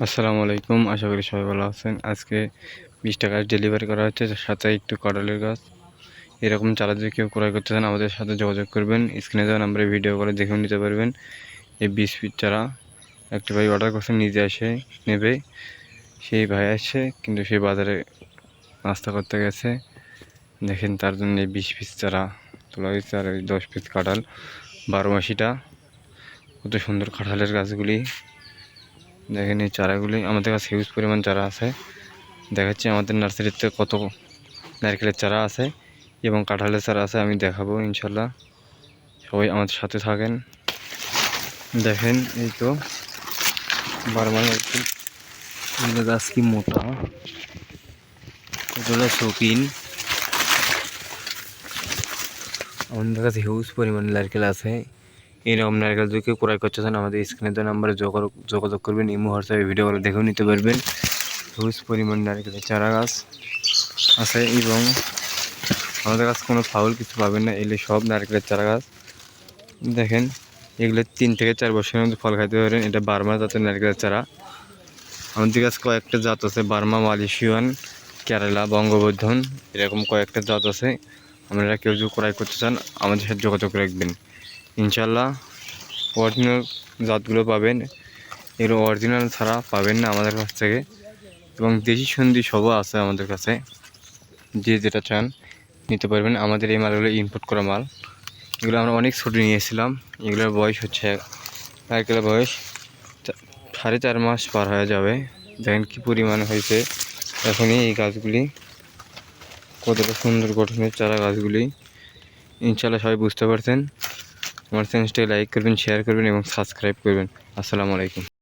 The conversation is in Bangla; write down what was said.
আসসালামু আলাইকুম, আশা করি সবাই ভালো আছেন। আজকে 20টা গাছ ডেলিভারি করা হচ্ছে, যার সাথে একটু কাঁঠালের গাছ। এরকম চারা যদি কেউ ক্রয় করতে চান আমাদের সাথে যোগাযোগ করবেন। স্ক্রিনে দেওয়া নাম্বারে ভিডিও করে দেখেও নিতে পারবেন। এই 20 ফিট চারা একটা ভাই অর্ডার করছে, নিজে এসে নেবে। সেই ভাই আসছে, কিন্তু সেই বাজারে নাস্তা করতে গেছে। দেখেন, তার জন্য এই 20 পিস চারা তোলা হয়েছে। আর এই 10 পিস কাঁঠাল, 12 মাসিটা। কত সুন্দর কাঁঠালের গাছগুলি দেখেন। এই চারাগুলি আমাদের কাছে হিউজ পরিমাণ চারা আছে। দেখাচ্ছি আমাদের নার্সারিতে কত নারকেলের চারা আছে এবং কাঁঠালের চারা আছে, আমি দেখাবো ইনশাল্লাহ। সবাই আমাদের সাথে থাকেন। দেখেন, এই তো বারবার গাছ কি মোটা, এটা শৌখিন। আমাদের কাছে হিউজ পরিমাণ নারকেল আছে। এরকম নারকেল যদি কেউ ক্রয় করতে চান আমাদের স্ক্রিনে দেওয়া নাম্বারে যোগাযোগ করবেন। ইমো হোয়াটসঅ্যাপে ভিডিও করে দেখেও নিতে পারবেন। হিউজ পরিমাণ নারকেলের চারা গাছ আছে এবং আমাদের কাছে কোনো ফাউল কিছু পাবেন না। এগুলি সব নারকেলের চারা গাছ। দেখেন, এগুলো 3 থেকে 4 বছরের মধ্যে ফল খাইতে পারেন। এটা বার্মা জাতের নারকেলের চারা। আমাদের কাছে কয়েকটা জাত আছে, বার্মা, মালয়েশিয়ান, কেরালা, বঙ্গবর্ধন, এরকম কয়েকটা জাত আছে। আপনারা কেউ যদি ক্রয় করতে চান আমাদের সাথে যোগাযোগ রাখবেন। ইনশাল্লাহ অরিজিনাল জাতগুলো পাবেন। এগুলো অরিজিনাল ছাড়া পাবেন না আমাদের কাছ থেকে। এবং দেশি সন্ধি সবও আছে আমাদের কাছে, যে যেটা চান নিতে পারবেন। আমাদের এই মালগুলো ইম্পোর্ট করা মাল। এগুলো আমরা অনেক ছোটো নিয়েছিলাম। এগুলোর বয়স হচ্ছে, নারকেলের বয়স 4.5 মাস পার হয়ে যাবে। দেখেন কি পরিমাণ হয়েছে এখনই এই গাছগুলি, কতটা সুন্দর গঠনের চারা গাছগুলি। ইনশাল্লাহ সবাই বুঝতে পারছেন। আমার চ্যানেলটাকে লাইক করবেন, শেয়ার করবেন এবং সাবস্ক্রাইব করবেন। আসসালামু আলাইকুম।